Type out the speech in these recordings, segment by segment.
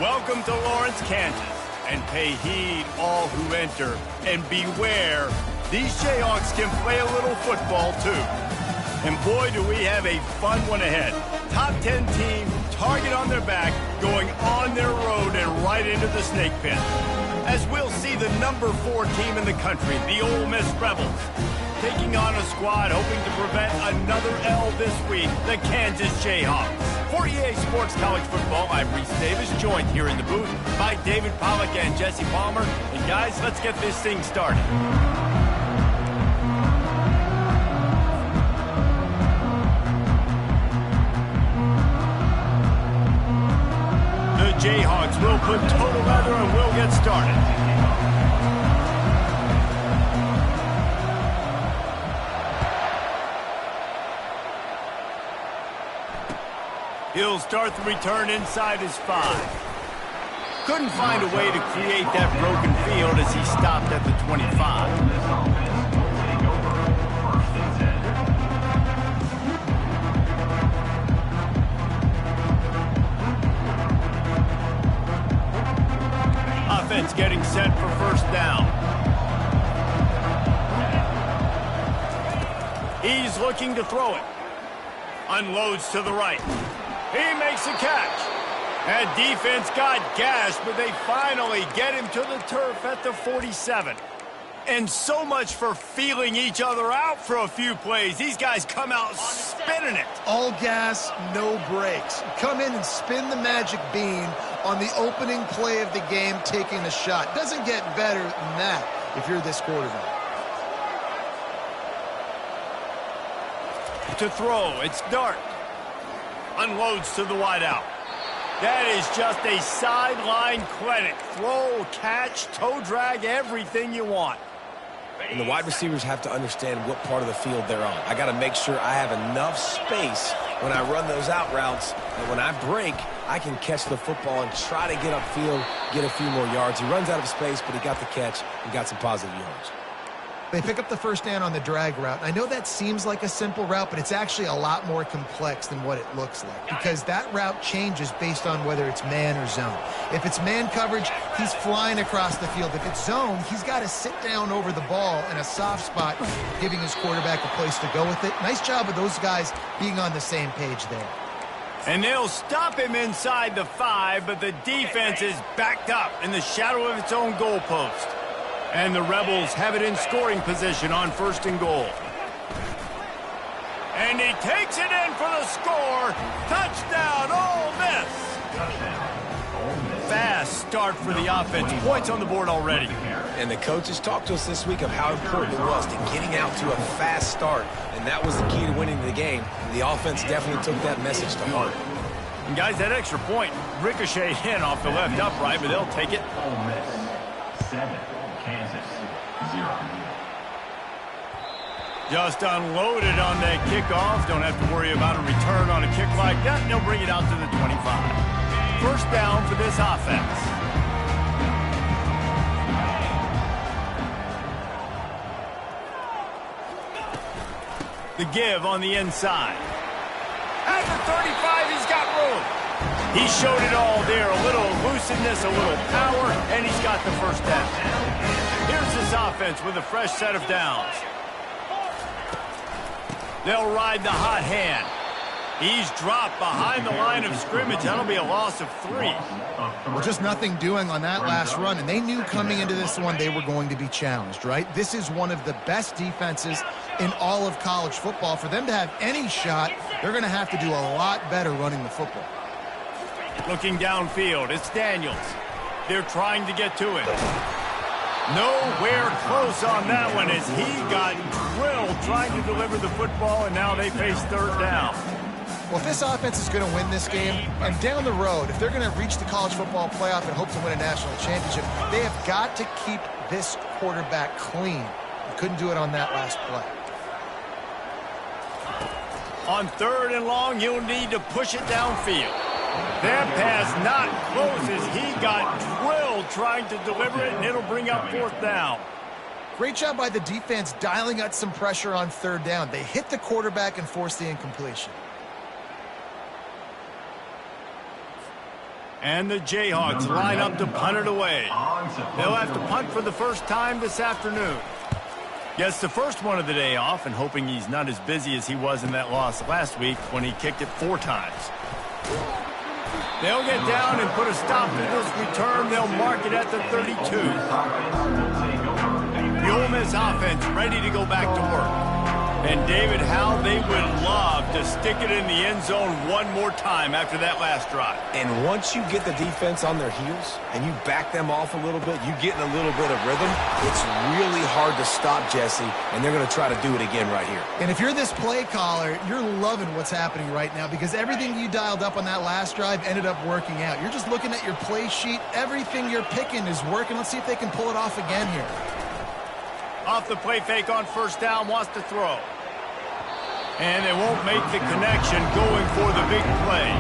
Welcome to Lawrence, Kansas, and pay heed all who enter, and beware, these Jayhawks can play a little football too. And boy, do we have a fun one ahead. Top 10 team, target on their back, going on their road and right into the snake pit. As we'll see the number 4 team in the country, the Ole Miss Rebels, taking on a squad hoping to prevent another L this week, the Kansas Jayhawks. For EA Sports College Football, I'm Reese Davis, joined here in the booth by David Pollack and Jesse Palmer. And guys, let's get this thing started. The Jayhawks will put total leather and we'll get started. He'll start the return inside his 5. Couldn't find a way to create that broken field as he stopped at the 25. Offense getting set for first down. He's looking to throw it. Unloads to the right. He makes a catch. That defense got gashed, but they finally get him to the turf at the 47. And so much for feeling each other out for a few plays. These guys come out spinning it. All gas, no brakes. Come in and spin the magic bean on the opening play of the game, taking a shot. Doesn't get better than that if you're this quarterback. To throw, it's Dart. Unloads to the wideout. That is just a sideline clinic. Throw, catch, toe drag, everything you want. And the wide receivers have to understand what part of the field they're on. I got to make sure I have enough space when I run those out routes, and when I break, I can catch the football and try to get upfield, get a few more yards. He runs out of space, but he got the catch and got some positive yards. They pick up the first down on the drag route. I know that seems like a simple route, but it's actually a lot more complex than what it looks like because that route changes based on whether it's man or zone. If it's man coverage, he's flying across the field. If it's zone, he's got to sit down over the ball in a soft spot, giving his quarterback a place to go with it. Nice job of those guys being on the same page there. And they'll stop him inside the 5, but the defense is backed up in the shadow of its own goalpost. And the Rebels have it in scoring position on 1st and goal. And he takes it in for the score. Touchdown, Ole Miss. Fast start for the offense. Points on the board already. And the coaches talked to us this week of how important it was to getting out to a fast start. And that was the key to winning the game. The offense definitely took that message to heart. And guys, that extra point ricocheted in off the left upright, but they'll take it. Ole Miss 7. Kansas 0. Just unloaded on that kickoff. Don't have to worry about a return on a kick like that. They'll bring it out to the 25. First down for this offense. The give on the inside. At the 35, he's got room. He showed it all there. A little elusiveness, a little power, and he's got the first down. Here's this offense with a fresh set of downs. They'll ride the hot hand. He's dropped behind the line of scrimmage. That'll be a loss of 3. Well, just nothing doing on that last run, and they knew coming into this one they were going to be challenged, right? This is one of the best defenses in all of college football. For them to have any shot, they're going to have to do a lot better running the football. Looking downfield, it's Daniels. They're trying to get to it. Nowhere close on that one as he got drilled trying to deliver the football, and now they face 3rd down. Well, if this offense is going to win this game, and down the road, if they're going to reach the college football playoff and hope to win a national championship, they have got to keep this quarterback clean. They couldn't do it on that last play. On 3rd and long, he'll need to push it downfield. That pass not close as he got drilled trying to deliver it, and it'll bring up 4th down. Great job by the defense dialing out some pressure on 3rd down. They hit the quarterback and forced the incompletion. And the Jayhawks line up to punt it away. They'll have to punt for the first time this afternoon. Gets the first one of the day off and hoping he's not as busy as he was in that loss last week when he kicked it 4 times. They'll get down and put a stop to this return. They'll mark it at the 32. The Ole Miss offense ready to go back to work. And, David, how they would love to stick it in the end zone one more time after that last drive. And once you get the defense on their heels and you back them off a little bit, you get in a little bit of rhythm, it's really hard to stop, Jesse, and they're going to try to do it again right here. And if you're this play caller, you're loving what's happening right now because everything you dialed up on that last drive ended up working out. You're just looking at your play sheet. Everything you're picking is working. Let's see if they can pull it off again here. Off the play fake on first down, wants to throw. And they won't make the connection going for the big play.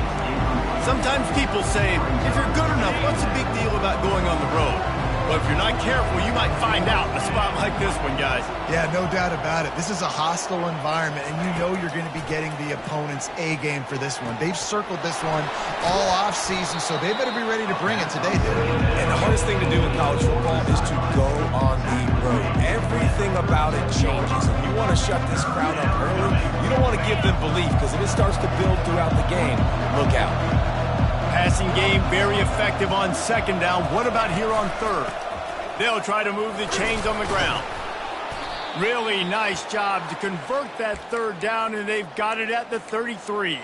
Sometimes people say, if you're good enough, what's the big deal about going on the road? But if you're not careful, you might find out in a spot like this one, guys. Yeah, no doubt about it. This is a hostile environment, and you know you're going to be getting the opponent's A game for this one. They've circled this one all offseason, so they better be ready to bring it today, dude. And the hardest thing to do in college football is to go on the road. Everything about it changes. If you want to shut this crowd up early, you don't want to give them belief, because if it starts to build throughout the game, look out. Passing game very effective on second down. What about here on third? They'll try to move the chains on the ground. Really nice job to convert that third down, and they've got it at the 33.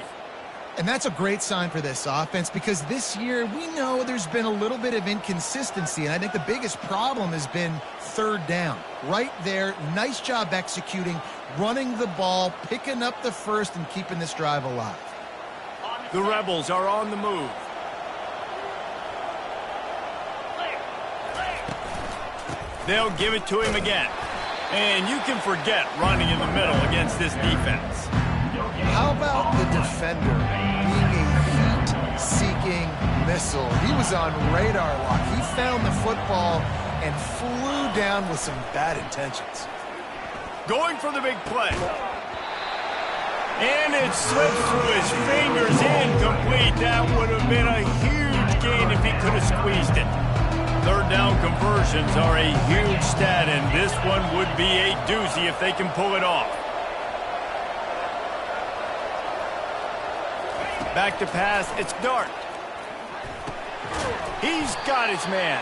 And that's a great sign for this offense because this year we know there's been a little bit of inconsistency, and I think the biggest problem has been third down. Right there, nice job executing, running the ball, picking up the first, and keeping this drive alive. The Rebels are on the move. They'll give it to him again. And you can forget running in the middle against this defense. How about the defender being a heat-seeking missile? He was on radar lock. He found the football and flew down with some bad intentions. Going for the big play. And it slips through his fingers, incomplete. That would have been a huge gain if he could have squeezed it. Third down conversions are a huge stat, and this one would be a doozy if they can pull it off. Back to pass, it's Dart. He's got his man.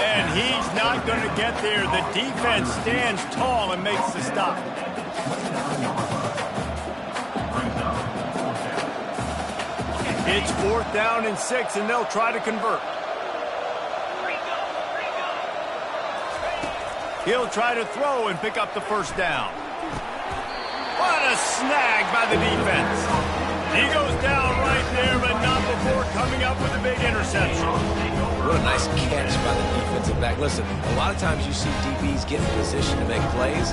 And he's not going to get there. The defense stands tall and makes the stop. It's 4th down and 6, and they'll try to convert. He'll try to throw and pick up the first down. What a snag by the defense. He goes down right there, but not before coming up with a big interception. What a nice catch by the defensive back. Listen, a lot of times you see DBs get in position to make plays,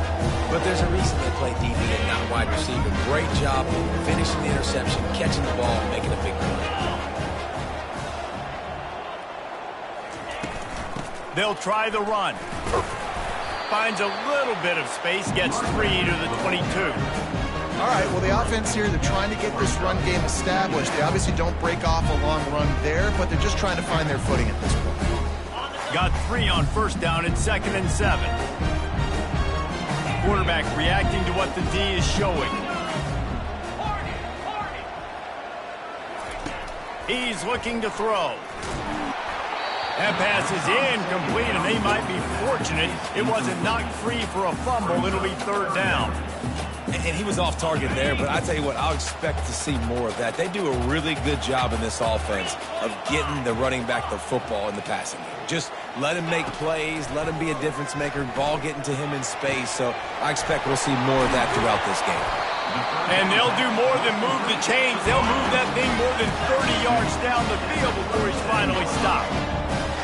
but there's a reason they play DB and not wide receiver. Great job finishing the interception, catching the ball, making a big play. They'll try the run. Finds a little bit of space, gets 3 to the 22. All right, well, the offense here, they're trying to get this run game established. They obviously don't break off a long run there, but they're just trying to find their footing at this point. Got 3 on first down and 2nd and 7. Quarterback reacting to what the D is showing. He's looking to throw. That pass is incomplete, and they might be fortunate it wasn't knocked free for a fumble. It'll be 3rd down. And he was off target there, but I tell you what, I'll expect to see more of that. They do a really good job in this offense of getting the running back the football in the passing game. Just let him make plays, let him be a difference maker, ball getting to him in space. So I expect we'll see more of that throughout this game. And they'll do more than move the chains. They'll move that thing more than 30 yards down the field before he's finally stopped.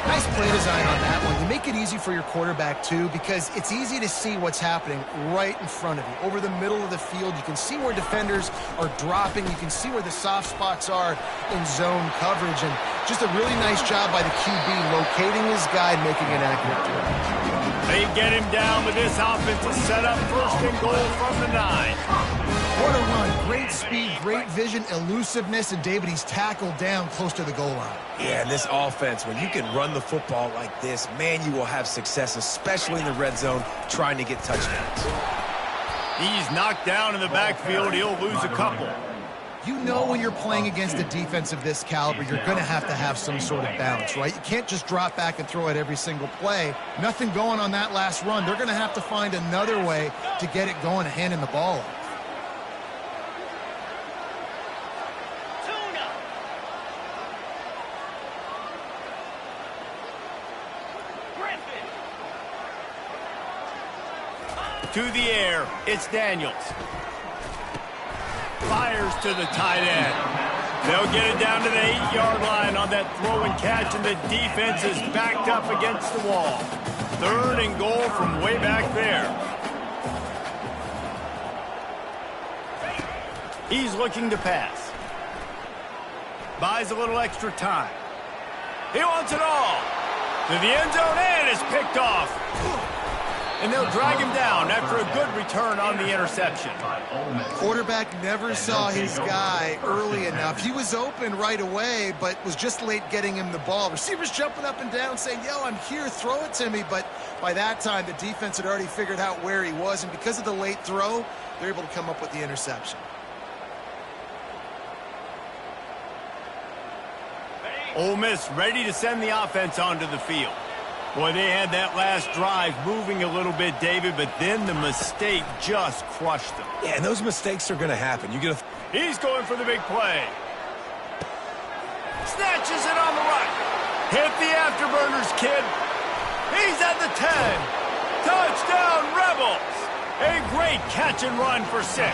Nice play design on that one. You make it easy for your quarterback, too, because it's easy to see what's happening right in front of you. Over the middle of the field, you can see where defenders are dropping. You can see where the soft spots are in zone coverage. And just a really nice job by the QB locating his guy and making an accurate throw. They get him down, but this offense is set up 1st and goal from the 9. What a run. Great great speed, great vision, elusiveness, and David, he's tackled down close to the goal line. Yeah, and this offense, when you can run the football like this, man, you will have success, especially in the red zone, trying to get touchdowns. He's knocked down in the backfield. He'll lose a couple. You know when you're playing against a defense of this caliber, you're going to have some sort of balance, right? You can't just drop back and throw it every single play. Nothing going on that last run. They're going to have to find another way to get it going and handing the ball off. To the air, it's Daniels. Fires to the tight end. They'll get it down to the 8-yard line on that throw and catch, and the defense is backed up against the wall. 3rd and goal from way back there. He's looking to pass. Buys a little extra time. He wants it all. To the end zone, and it's picked off. And they'll drag him down after a good return on the interception. Quarterback never saw his guy early enough. He was open right away, but was just late getting him the ball. Receivers jumping up and down saying, yo, I'm here, throw it to me. But by that time, the defense had already figured out where he was. And because of the late throw, they're able to come up with the interception. Ole Miss ready to send the offense onto the field. Boy, they had that last drive moving a little bit, David, but then the mistake just crushed them. Yeah, and those mistakes are going to happen. He's going for the big play. Snatches it on the right. Hit the afterburners, kid. He's at the 10. Touchdown, Rebels. A great catch and run for 6.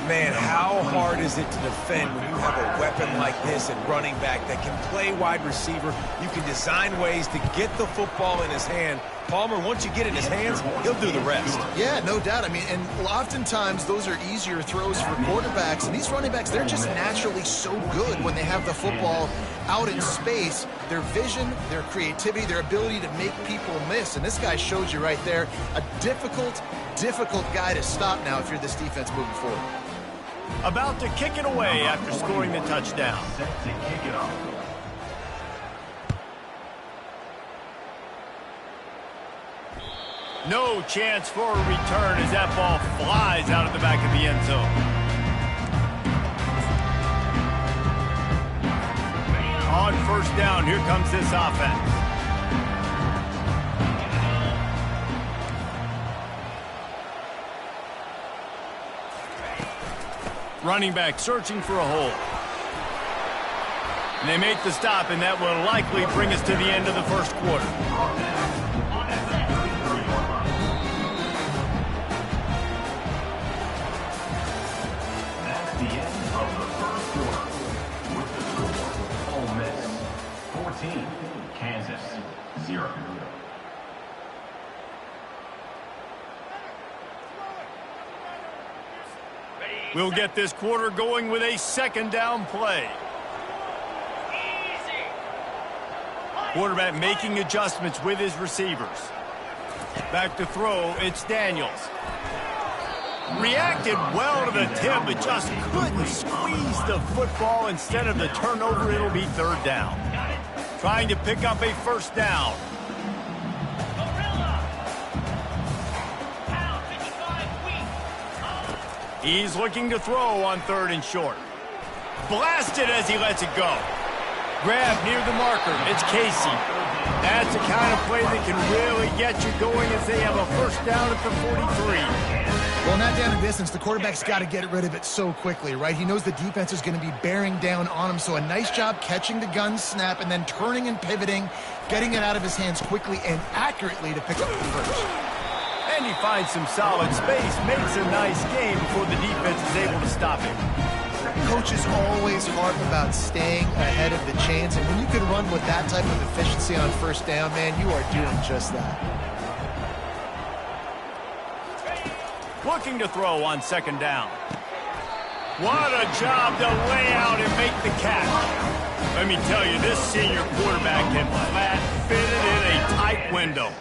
Man, how hard is it to defend when you have a weapon like this and running back that can play wide receiver? You can design ways to get the football in his hand. Palmer, once you get it in his hands, he'll do the rest. Yeah, no doubt. I mean, and oftentimes those are easier throws for quarterbacks. And these running backs, they're just naturally so good when they have the football out in space. Their vision, their creativity, their ability to make people miss. And this guy showed you right there, a difficult guy to stop now if you're this defense moving forward. About to kick it away after scoring the touchdown. Set to kick it off. No chance for a return as that ball flies out of the back of the end zone. On 1st down, here comes this offense. Running back searching for a hole. And they make the stop, and that will likely bring us to the end of the 1st quarter. That's the end of the 1st quarter. With the score, Ole Miss 14, Kansas 0. We'll get this quarter going with a 2nd down play. Quarterback making adjustments with his receivers. Back to throw, it's Daniels. Reacted well to the tip, but just couldn't squeeze the football. Instead of the turnover, it'll be 3rd down. Trying to pick up a 1st down. He's looking to throw on 3rd and short. Blasted as he lets it go. Grab near the marker. It's Casey. That's the kind of play that can really get you going as they have a 1st down at the 43. Well, in that down and distance, the quarterback's got to get rid of it so quickly, right? He knows the defense is going to be bearing down on him, so a nice job catching the gun snap and then turning and pivoting, getting it out of his hands quickly and accurately to pick up the 1st. And he finds some solid space, makes a nice game before the defense is able to stop him. Coaches always harp about staying ahead of the chains, and when you can run with that type of efficiency on 1st down, man, you are doing just that. Looking to throw on 2nd down. What a job to lay out and make the catch. Let me tell you, this senior quarterback can flat fit it in a tight window.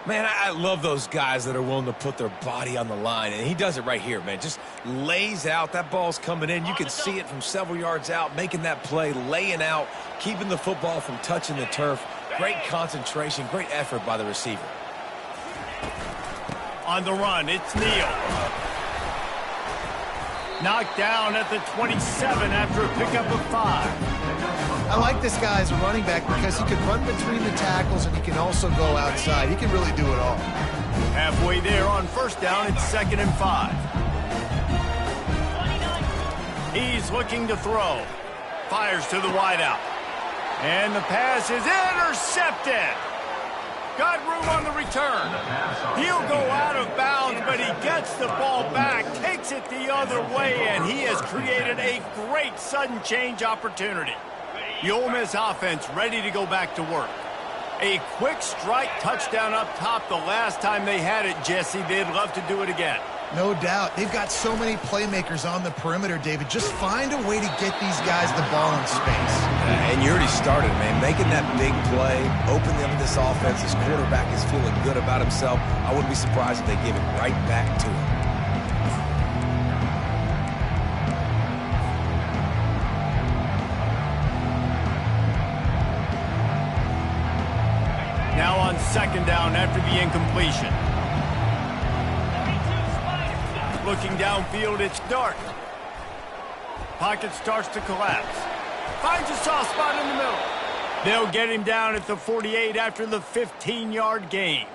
Man, I love those guys that are willing to put their body on the line, and he does it right here, man. Just lays out. That ball's coming in. You can see it from several yards out, making that play, laying out, keeping the football from touching the turf. Great concentration, great effort by the receiver. On the run, it's Neal. Knocked down at the 27 after a pickup of 5. I like this guy as a running back because he can run between the tackles and he can also go outside. He can really do it all. Halfway there on first down, it's 2nd and 5. He's looking to throw. Fires to the wideout. And the pass is intercepted. Got room on the return. He'll go out of bounds, but he gets the ball back, takes it the other way, and he has created a great sudden change opportunity. The Ole Miss offense ready to go back to work. A quick strike touchdown up top the last time they had it, Jesse. They'd love to do it again. No doubt. They've got so many playmakers on the perimeter, David. Just find a way to get these guys the ball in space. And you already started, man. Making that big play, opening up this offense. This quarterback is feeling good about himself. I wouldn't be surprised if they give it right back to him. Now on 2nd down after the incompletion. Looking downfield, it's Dart. Pocket starts to collapse. Finds a soft spot in the middle. They'll get him down at the 48 after the 15-yard gain.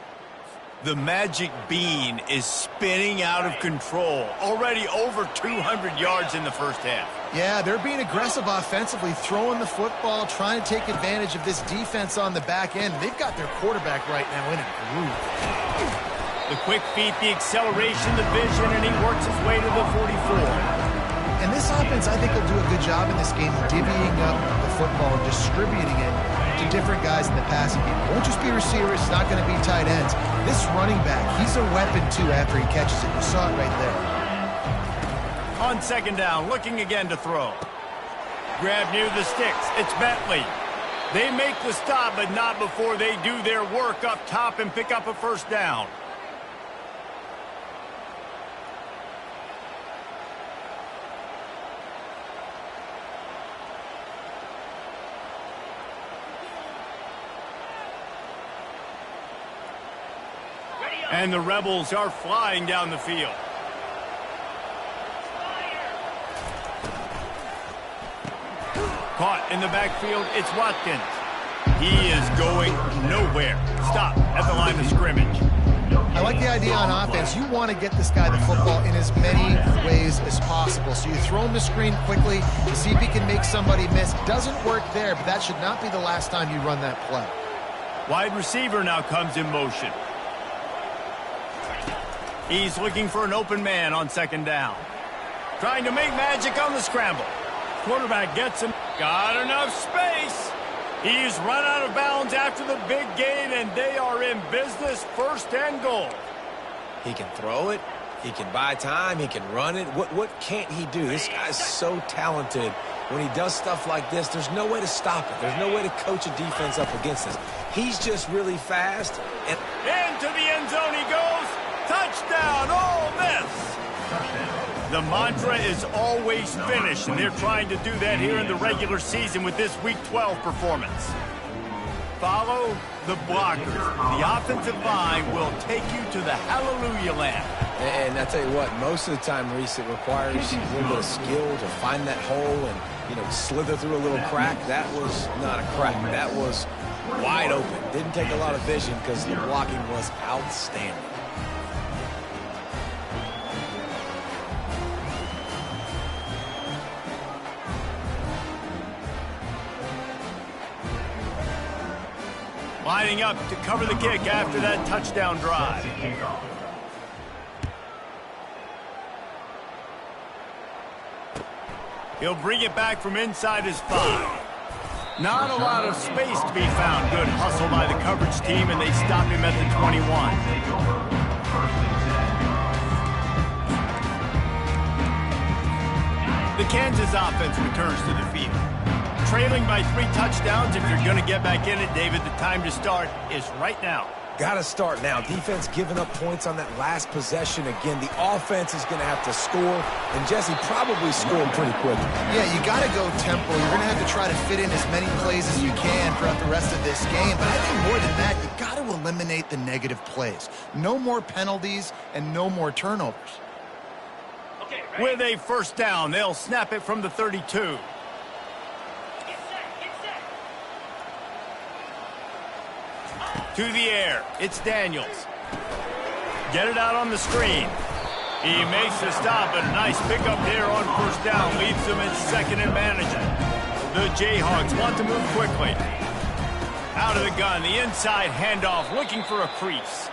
The magic bean is spinning out of control. Already over 200 yards in the first half. Yeah, they're being aggressive offensively, throwing the football, trying to take advantage of this defense on the back end. They've got their quarterback right now in a groove. The quick feet, the acceleration, the vision, and he works his way to the 44. And this offense, I think, will do a good job in this game divvying up the football and distributing it to different guys in the passing game. It won't just be receivers. It's not going to be tight ends. This running back, he's a weapon, too, after he catches it. You saw it right there. On 2nd down, looking again to throw. Grab near the sticks. It's Bentley. They make the stop, but not before they do their work up top and pick up a first down. And the Rebels are flying down the field. Caught in the backfield, it's Watkins. He is going nowhere. Stop at the line of scrimmage. I like the idea on offense. You want to get this guy the football in as many ways as possible. So you throw him the screen quickly to see if he can make somebody miss. Doesn't work there, but that should not be the last time you run that play. Wide receiver now comes in motion. He's looking for an open man on 2nd down. Trying to make magic on the scramble. Quarterback gets him. Got enough space. He's run out of bounds after the big gain, and they are in business, 1st and goal. He can throw it. He can buy time. He can run it. What can't he do? This guy's so talented. When he does stuff like this, there's no way to stop it. There's no way to coach a defense up against this. He's just really fast. And into the end zone he goes. Touchdown, Ole Miss! The mantra is always finish, and they're trying to do that here in the regular season with this Week 12 performance. Follow the blockers. The offensive line will take you to the hallelujah land. And I tell you what, most of the time, Reese, it requires a little bit of skill to find that hole and, slither through a little crack. That was not a crack. That was wide open. Didn't take a lot of vision because the blocking was outstanding. Lining up to cover the kick after that touchdown drive. He'll bring it back from inside his 5. Not a lot of space to be found. Good hustle by the coverage team, and they stop him at the 21. The Kansas offense returns to the field. Trailing by 3 touchdowns. If you're going to get back in it, David, the time to start is right now. Got to start now. Defense giving up points on that last possession. Again, the offense is going to have to score, and Jesse probably scored pretty quickly. Yeah, you got to go tempo. You're going to have to try to fit in as many plays as you can throughout the rest of this game. But I think more than that, you got to eliminate the negative plays. No more penalties and no more turnovers. With a first down, they'll snap it from the 32. To the air, it's Daniels. Get it out on the screen. He makes the stop, and a nice pickup there on first down. Leaves them in second and managing. The Jayhawks want to move quickly. Out of the gun, the inside handoff, looking for a crease.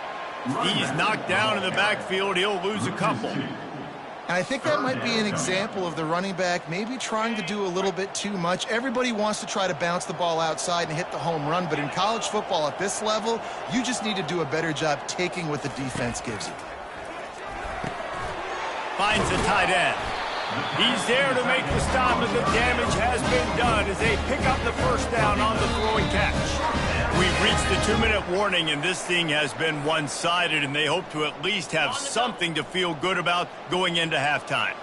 He's knocked down in the backfield. He'll lose a couple. And I think that might be an example of the running back maybe trying to do a little bit too much. Everybody wants to try to bounce the ball outside and hit the home run, but in college football at this level, you just need to do a better job taking what the defense gives you. Finds the tight end. He's there to make the stop, and the damage has been done as they pick up the first down on the throwing catch. We've reached the 2-minute warning, and this thing has been one-sided, and they hope to at least have something to feel good about going into halftime.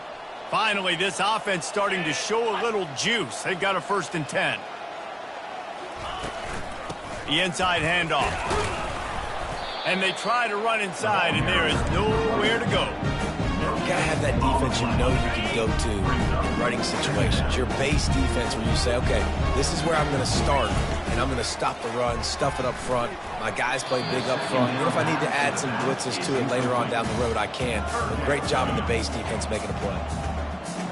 Finally, this offense starting to show a little juice. They've got a 1st and 10. The inside handoff. And they try to run inside, and there is nowhere to go. You got to have that defense you know you can go to in running situations. Your base defense where you say, okay, this is where I'm going to start, and I'm going to stop the run, stuff it up front. My guys play big up front. Even if I need to add some blitzes to it later on down the road, I can. But great job in the base defense making a play.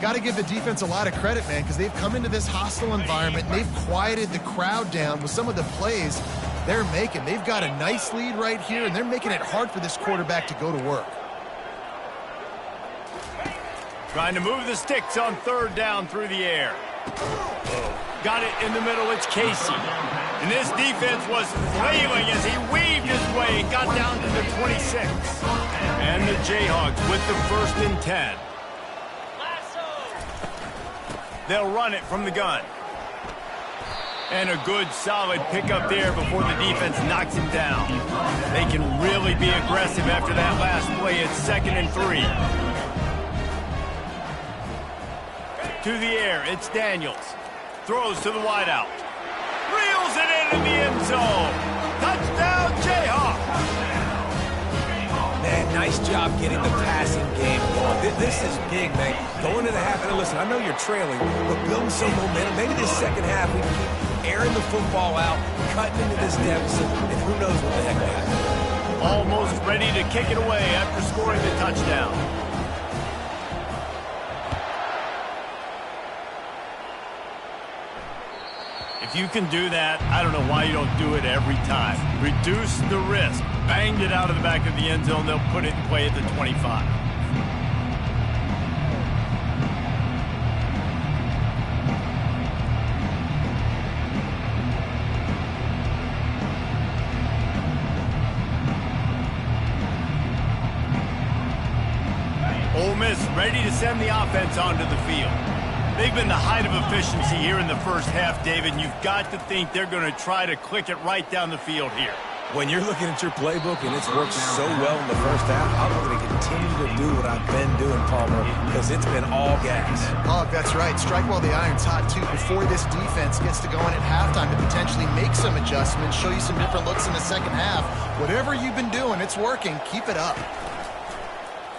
Got to give the defense a lot of credit, man, because they've come into this hostile environment, and they've quieted the crowd down with some of the plays they're making. They've got a nice lead right here, and they're making it hard for this quarterback to go to work. Trying to move the sticks on 3rd down through the air. Got it in the middle. It's Casey. And this defense was flailing as he weaved his way and got down to the 26. And the Jayhawks with the 1st and 10. They'll run it from the gun. And a good, solid pickup there before the defense knocks him down. They can really be aggressive after that last play. It's 2nd and 3. To the air, it's Daniels. Throws to the wideout. Reels it into the end zone. Touchdown, Jayhawks. Man, nice job getting the passing game going. This is big, man. Going to the half, and listen, I know you're trailing, but building some momentum. Maybe this second half we can keep airing the football out, cutting into this deficit, and who knows what the heck may happen. Almost ready to kick it away after scoring the touchdown. If you can do that, I don't know why you don't do it every time. Reduce the risk. Banged it out of the back of the end zone. They'll put it in play at the 25. Ole Miss ready to send the offense onto the field. They've been the height of efficiency here in the first half, David, and you've got to think they're going to try to click it right down the field here. When you're looking at your playbook and it's worked so well in the first half, I'm going to continue to do what I've been doing, Palmer, because it's been all gas. Oh, that's right. Strike while the iron's hot, too, before this defense gets to going at halftime to potentially make some adjustments, show you some different looks in the second half. Whatever you've been doing, it's working. Keep it up.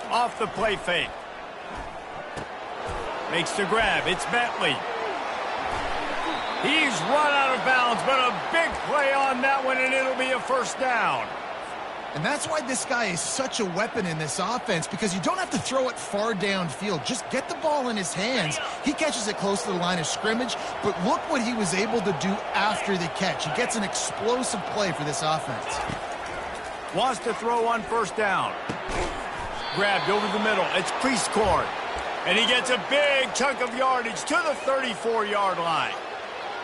Off the play fake. Makes the grab. It's Bentley. He's run out of bounds, but a big play on that one, and it'll be a 1st down. And that's why this guy is such a weapon in this offense, because you don't have to throw it far downfield. Just get the ball in his hands. He catches it close to the line of scrimmage, but look what he was able to do after the catch. He gets an explosive play for this offense. Wants to throw on 1st down. Grabbed over the middle. It's Priestcorn. And he gets a big chunk of yardage to the 34-yard line.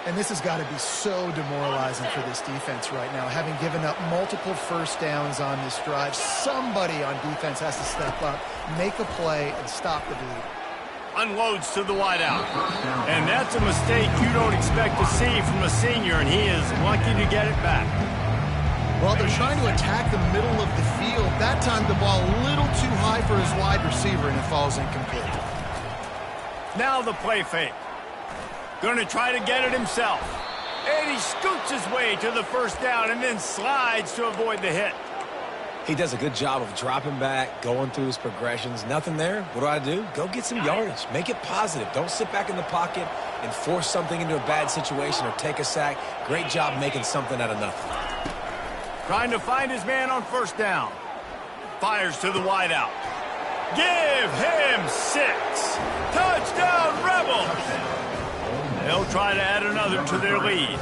And this has got to be so demoralizing for this defense right now, having given up multiple 1st downs on this drive. Somebody on defense has to step up, make a play, and stop the bleed. Unloads to the wideout. And that's a mistake you don't expect to see from a senior, and he is lucky to get it back. Well, they're trying to attack the middle of the field. That time the ball a little too high for his wide receiver, and it falls incomplete. Now the play fake. Going to try to get it himself. And he scoots his way to the first down and then slides to avoid the hit. He does a good job of dropping back, going through his progressions. Nothing there. What do? Go get some yardage. Make it positive. Don't sit back in the pocket and force something into a bad situation or take a sack. Great job making something out of nothing. Trying to find his man on first down. Fires to the wideout. Give him 6. Touchdown, Rebels! They'll try to add another to their lead.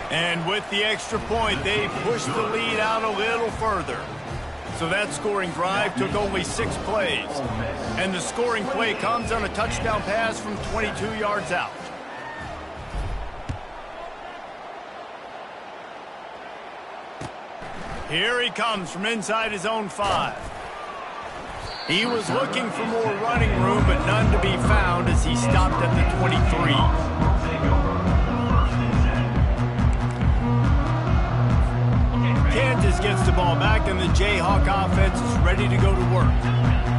And with the extra point, they pushed the lead out a little further. So that scoring drive took only 6 plays. And the scoring play comes on a touchdown pass from 22 yards out. Here he comes from inside his own 5. He was looking for more running room, but none to be found as he stopped at the 23. Kansas gets the ball back, and the Jayhawk offense is ready to go to work.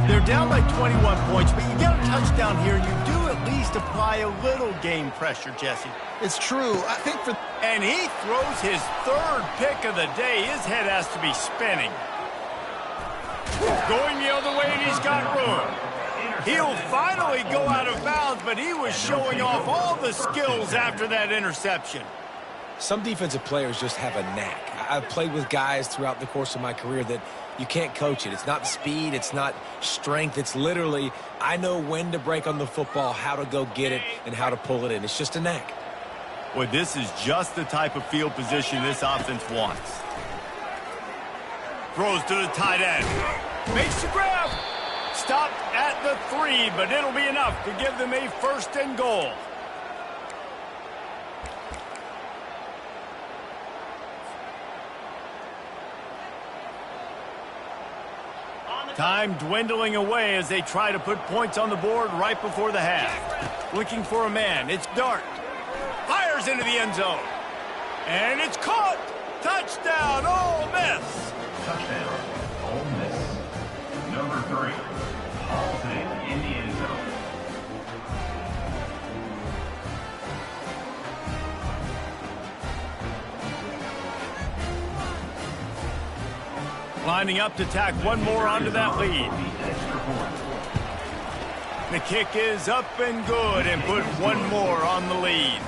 They're down by 21 points, but you get a touchdown here, and you do at least apply a little game pressure, Jesse. It's true. I think for... And he throws his 3rd pick of the day. His head has to be spinning. Going the other way, and he's got room. He'll finally go out of bounds, but he was showing off all the skills after that interception. Some defensive players just have a knack. I've played with guys throughout the course of my career that you can't coach it. It's not speed. It's not strength. It's literally, I know when to break on the football, how to go get it, and how to pull it in. It's just a knack. Well, this is just the type of field position this offense wants. Throws to the tight end. Makes the grab. Stopped at the 3, but it'll be enough to give them a 1st and goal. Time dwindling away as they try to put points on the board right before the half. Looking for a man. It's Dart. Fires into the end zone. And it's caught. Touchdown, Ole Miss. Touchdown, Ole Miss. Number 3, Halton in the end zone. Lining up to tack one more onto that lead. The kick is up and good and put one more on the lead.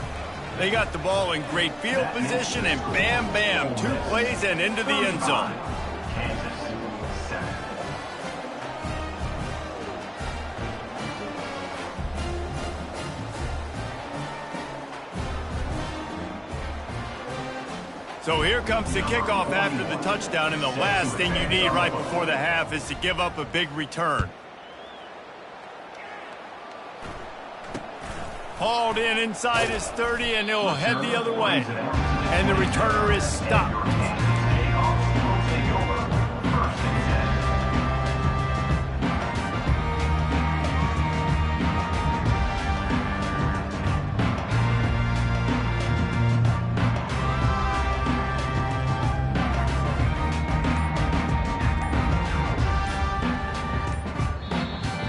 They got the ball in great field position and bam, bam, 2 plays and into the end zone. Kansas, 7. So here comes the kickoff after the touchdown, and the last thing you need right before the half is to give up a big return. Hauled in inside his 30, and he'll head the other way. And the returner is stopped.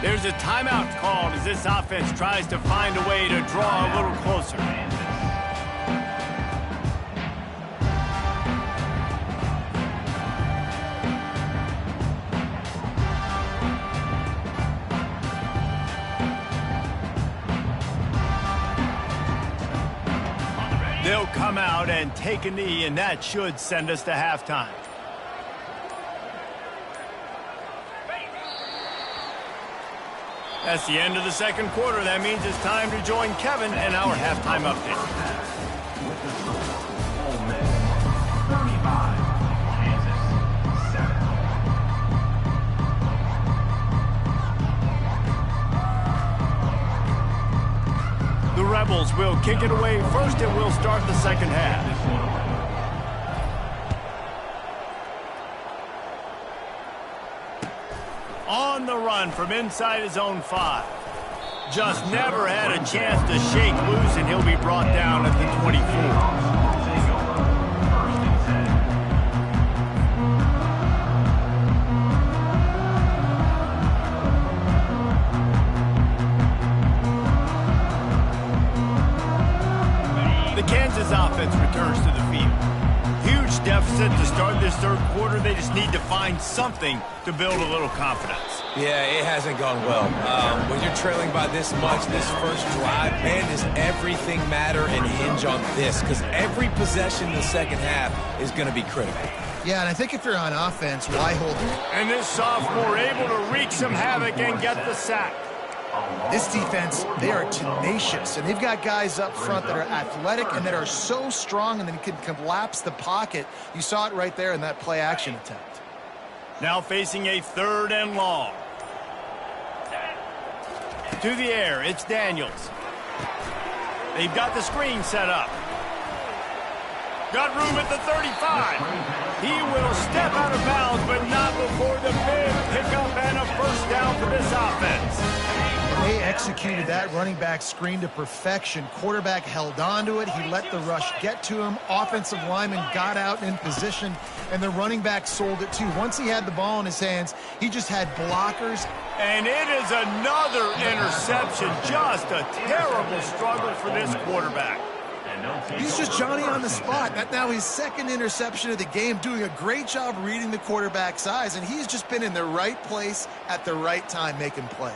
There's a timeout called as this offense tries to find a way to draw a little closer. They'll come out and take a knee, and that should send us to halftime. That's the end of the second quarter. That means it's time to join Kevin and our halftime update. With the score, Ole Miss 35, Kansas 7. The Rebels will kick it away first, and we'll start the second half. On the run from inside his own 5. Just never had a chance to shake loose, and he'll be brought down at the 24. find something to build a little confidence. Yeah, it hasn't gone well. When you're trailing by this much, this first drive, man, does everything matter and hinge on this? Because every possession in the second half is going to be critical. Yeah, and I think if you're on offense, why hold it? And this sophomore able to wreak some havoc and get the sack. This defense, they are tenacious, and they've got guys up front that are athletic and that are so strong and then can collapse the pocket. You saw it right there in that play-action attempt. Now facing a 3rd and long. To the air, it's Daniels. They've got the screen set up. Got room at the 35. He will step out of bounds, but not before the big pickup and a first down for this offense. They executed that running back screen to perfection. Quarterback held on to it. He let the rush get to him. Offensive lineman got out in position, and the running back sold it too. Once he had the ball in his hands, he just had blockers. And it is another interception. Just a terrible struggle for this quarterback. He's just Johnny on the spot. That's now his 2nd interception of the game, doing a great job reading the quarterback's eyes, and he's just been in the right place at the right time making plays.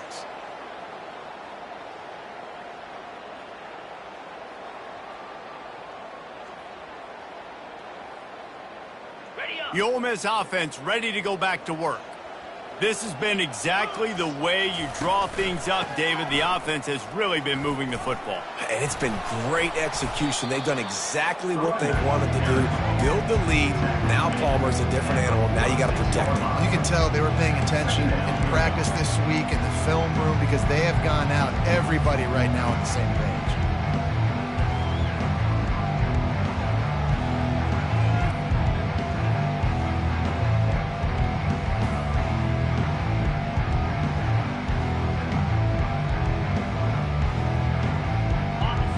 The Ole Miss offense ready to go back to work. This has been exactly the way you draw things up, David. The offense has really been moving the football. And it's been great execution. They've done exactly what they've wanted to do. Build the lead. Now Palmer's a different animal. Now you got to protect him. You can tell they were paying attention in practice this week in the film room because they have gone out, everybody right now on the same page.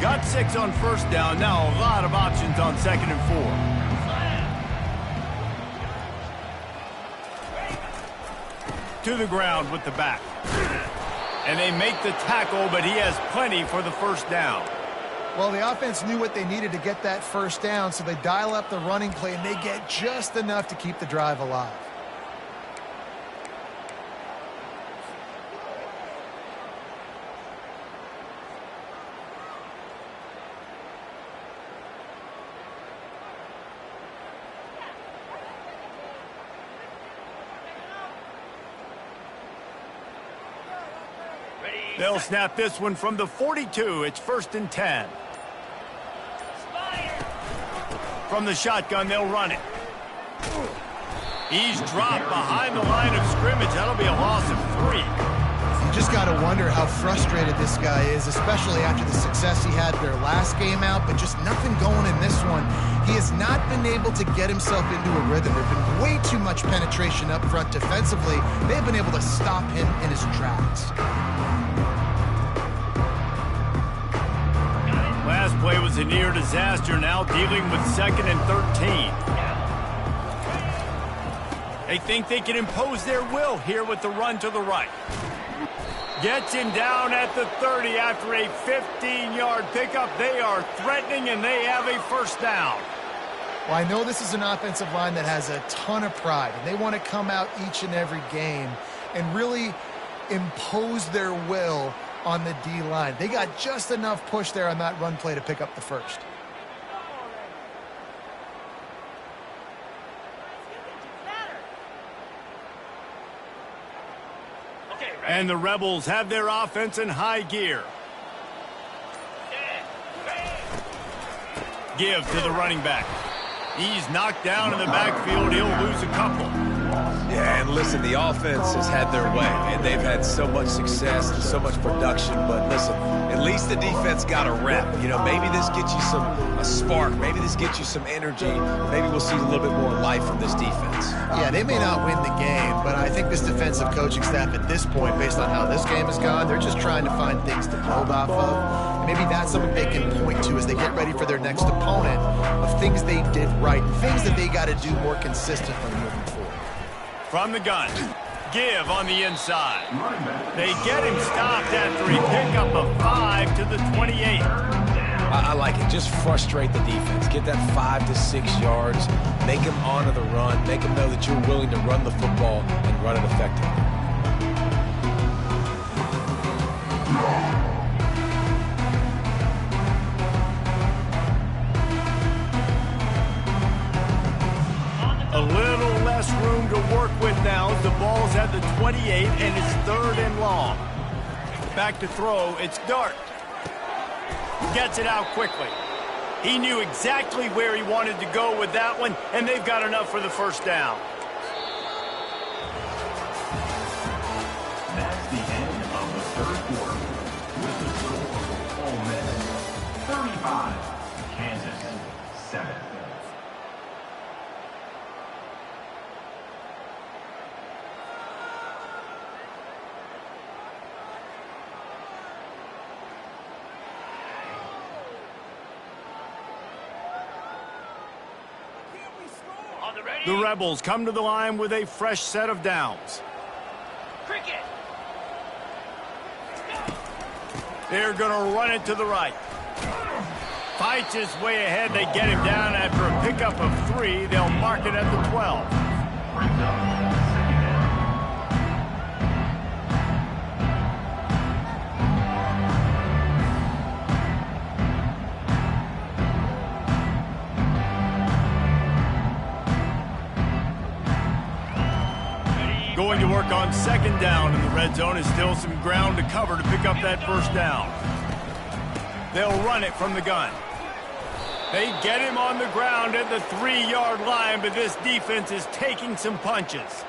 Got 6 on first down. Now a lot of options on 2nd and 4. To the ground with the back. And they make the tackle, but he has plenty for the first down. Well, the offense knew what they needed to get that first down, so they dial up the running play, and they get just enough to keep the drive alive. They'll snap this one from the 42. It's 1st and 10. From the shotgun, they'll run it. He's dropped behind the line of scrimmage. That'll be a loss of 3. You just got to wonder how frustrated this guy is, especially after the success he had their last game out, but just nothing going in this one. He has not been able to get himself into a rhythm. There's been way too much penetration up front defensively. They've been able to stop him in his tracks. Last play was a near disaster, now dealing with 2nd and 13. They think they can impose their will here with the run to the right. Gets him down at the 30 after a 15-yard pickup. They are threatening, and they have a first down. Well, I know this is an offensive line that has a ton of pride, and they want to come out each and every game and really impose their will on the D-line. They got just enough push there on that run play to pick up the first. And the Rebels have their offense in high gear. Give to the running back. He's knocked down in the backfield. He'll lose a couple. Yeah, and listen, the offense has had their way, and they've had so much success and so much production. But listen, at least the defense got a rep. You know, maybe this gets you a spark. Maybe this gets you some energy. Maybe we'll see a little bit more life from this defense. Yeah, they may not win the game, but I think this defensive coaching staff at this point, based on how this game has gone, they're just trying to find things to build off of. And maybe that's something they can point to as they get ready for their next opponent of things they did right, things that they got to do more consistently moving forward. From the gun, give on the inside. They get him stopped after he picked up a 5 to the 28. I like it. Just frustrate the defense. Get that 5 to 6 yards. Make them honor the run. Make them know that you're willing to run the football and run it effectively. A little less room to work with now as the ball's at the 28 and it's 3rd and long. Back to throw, it's Dart. Gets it out quickly. He knew exactly where he wanted to go with that one, and they've got enough for the first down. That's the end of the 3rd quarter. With the score, Ole Miss 35, Kansas 7. The Rebels come to the line with a fresh set of downs. Cricket. They're going to run it to the right. Fights his way ahead. They get him down after a pickup of 3. They'll mark it at the 12. Brings up 2nd down. Going to work on 2nd down in the red zone. Is still some ground to cover to pick up that first down. They'll run it from the gun. They get him on the ground at the 3-yard line, but this defense is taking some punches.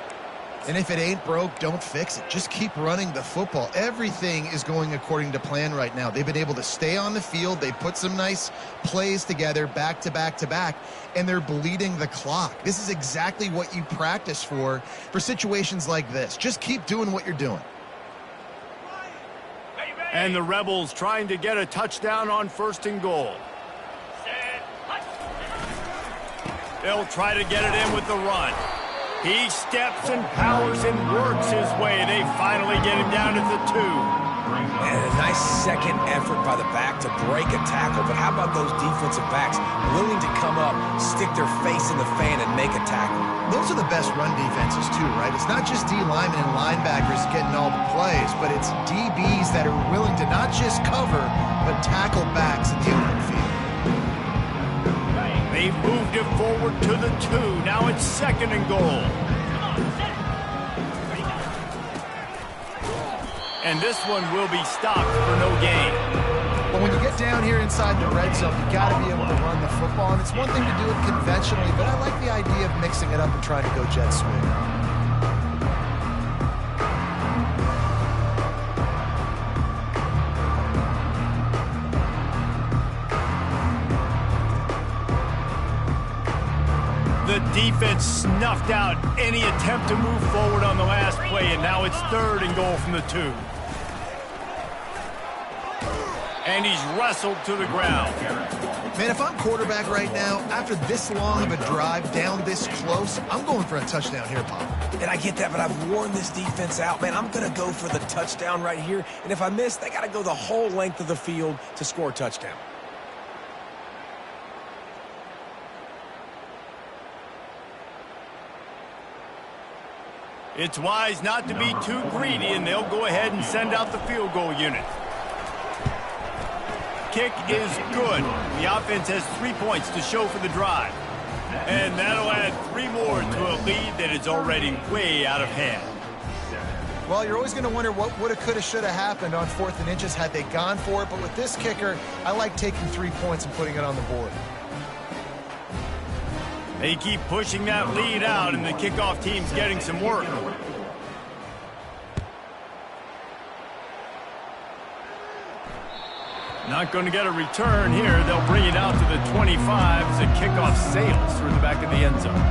And if it ain't broke, don't fix it. Just keep running the football. Everything is going according to plan right now. They've been able to stay on the field. They put some nice plays together back to back to back, and they're bleeding the clock. This is exactly what you practice for situations like this. Just keep doing what you're doing. And the Rebels trying to get a touchdown on 1st and goal. They'll try to get it in with the run. He steps and powers and works his way. They finally get him down at the 2. And a nice second effort by the back to break a tackle. But how about those defensive backs willing to come up, stick their face in the fan, and make a tackle? Those are the best run defenses too, right? It's not just D linemen and linebackers getting all the plays, but it's DBs that are willing to not just cover, but tackle backs in the open field. They've moved it forward to the 2. Now it's 2nd and goal. And this one will be stopped for no gain. But when you get down here inside the red zone, you got to be able to run the football. And it's one thing to do it conventionally, but I like the idea of mixing it up and trying to go jet sweep. The defense snuffed out any attempt to move forward on the last play, and now it's 3rd and goal from the 2. And he's wrestled to the ground. Man, if I'm quarterback right now, after this long of a drive down this close, I'm going for a touchdown here, Pop. And I get that, but I've worn this defense out. Man, I'm going to go for the touchdown right here. And if I miss, they got to go the whole length of the field to score a touchdown. It's wise not to be too greedy, and they'll go ahead and send out the field goal unit. Kick is good. The offense has 3 points to show for the drive. And that'll add 3 more to a lead that is already way out of hand. Well, you're always going to wonder what woulda, coulda, shoulda happened on 4th and inches had they gone for it. But with this kicker, I like taking 3 points and putting it on the board. They keep pushing that lead out, and the kickoff team's getting some work. Not going to get a return here. They'll bring it out to the 25 as the kickoff sails through the back of the end zone.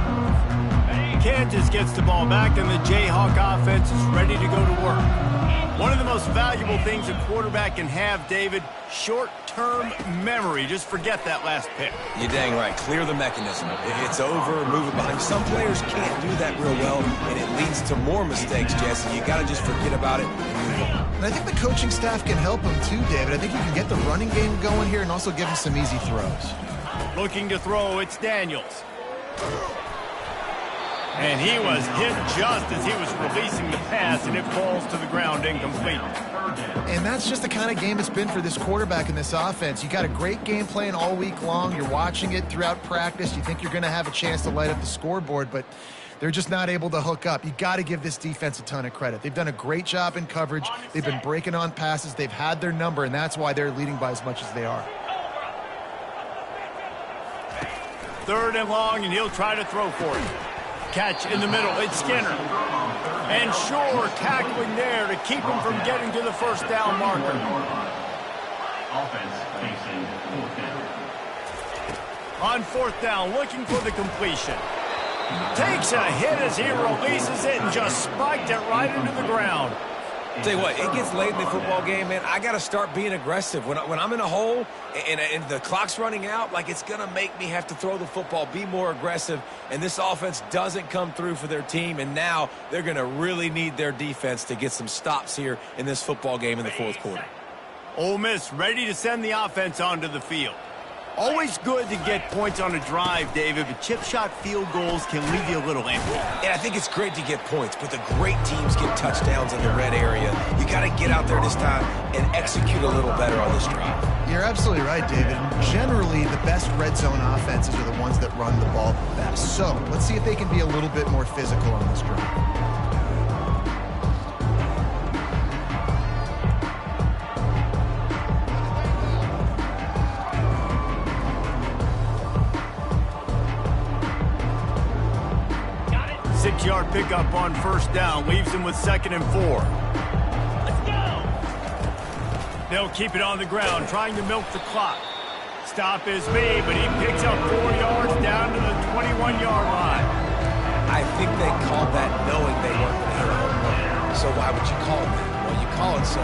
Kansas gets the ball back, and the Jayhawk offense is ready to go to work. One of the most valuable things a quarterback can have, David, short-term memory. Just forget that last pick. You're dang right. Clear the mechanism. It's over, move it behind. Some players can't do that real well, and it leads to more mistakes, Jesse. You got to just forget about it and move on. And I think the coaching staff can help him too, David. I think you can get the running game going here and also give him some easy throws. Looking to throw, it's Daniels. And he was hit just as he was releasing the pass, and it falls to the ground incomplete. And that's just the kind of game it's been for this quarterback in this offense. You got a great game plan all week long. You're watching it throughout practice. You think you're going to have a chance to light up the scoreboard, but they're just not able to hook up. You got to give this defense a ton of credit. They've done a great job in coverage. They've been breaking on passes. They've had their number, and that's why they're leading by as much as they are. 3rd and long, and he'll try to throw for it. Catch in the middle. It's Skinner. And Shore tackling there to keep him from getting to the first down marker. Offense facing 4th down. On 4th down, looking for the completion. Takes a hit as he releases it and just spiked it right into the ground. Tell you what, it gets late in the football game, man. I got to start being aggressive. When I'm in a hole and the clock's running out, like it's going to make me have to throw the football, be more aggressive, and this offense doesn't come through for their team, and now they're going to really need their defense to get some stops here in this football game in the 4th quarter. Ole Miss ready to send the offense onto the field. Always good to get points on a drive, David, but chip shot field goals can leave you a little empty. And I think it's great to get points, but the great teams get touchdowns in the red area. You got to get out there this time and execute a little better on this drive. You're absolutely right, David. Generally, the best red zone offenses are the ones that run the ball the best. So let's see if they can be a little bit more physical on this drive. Six-yard pickup on 1st down leaves him with 2nd and 4. Let's go! They'll keep it on the ground, trying to milk the clock. Stop is made, but he picks up 4 yards down to the 21-yard line. I think they called that knowing they weren't going to hit a home run. So why would you call it that? Well, you call it so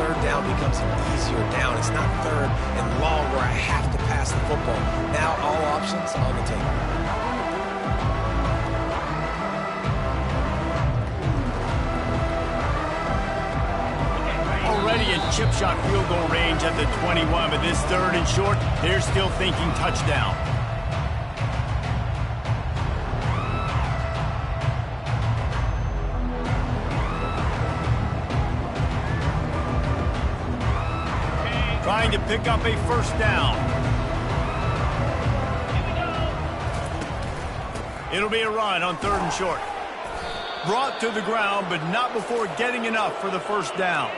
3rd down becomes an easier down. It's not 3rd and long where I have to pass the football. Now all options on the table. Already in chip shot field goal range at the 21, but this 3rd and short, they're still thinking touchdown. Trying to pick up a 1st down. It'll be a run on 3rd and short. Brought to the ground, but not before getting enough for the 1st down.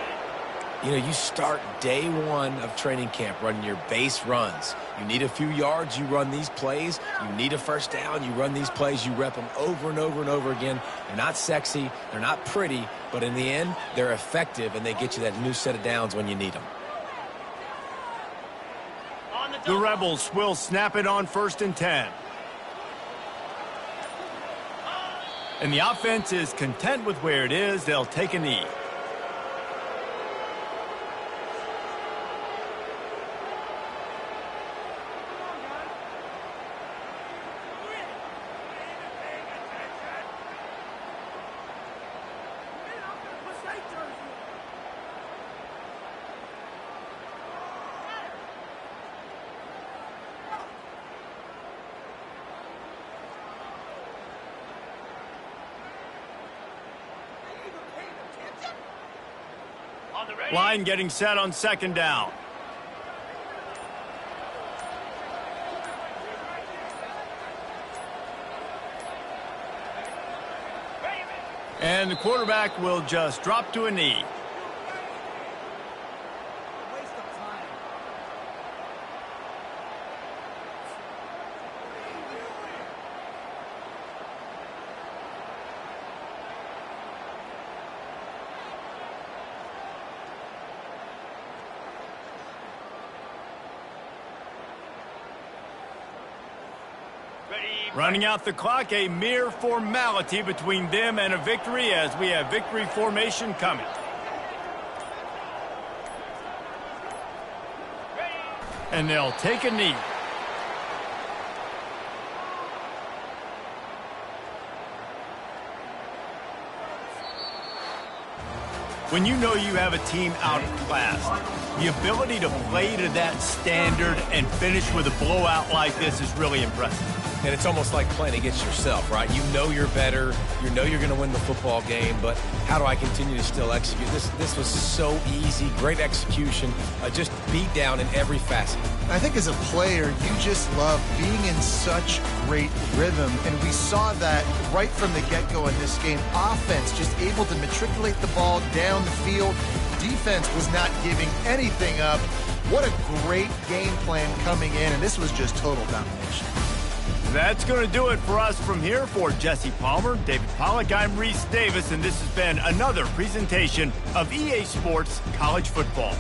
You know, you start day 1 of training camp running your base runs. You need a few yards, you run these plays. You need a 1st down, you run these plays. You rep them over and over and over again. They're not sexy, they're not pretty, but in the end, they're effective, and they get you that new set of downs when you need them. The Rebels will snap it on 1st and 10. And the offense is content with where it is. They'll take a knee. Line getting set on 2nd down. And the quarterback will just drop to a knee. Running out the clock, a mere formality between them and a victory as we have victory formation coming. And they'll take a knee. When you know you have a team outclassed, the ability to play to that standard and finish with a blowout like this is really impressive. And it's almost like playing against yourself, right? You know you're better. You know you're going to win the football game, but how do I continue to still execute? This was so easy, great execution, just beat down in every facet. I think as a player, you just love being in such great rhythm, and we saw that right from the get-go in this game. Offense just able to matriculate the ball down the field. Defense was not giving anything up. What a great game plan coming in, and this was just total domination. That's going to do it for us from here. For Jesse Palmer, David Pollack, I'm Reese Davis, and this has been another presentation of EA Sports College Football.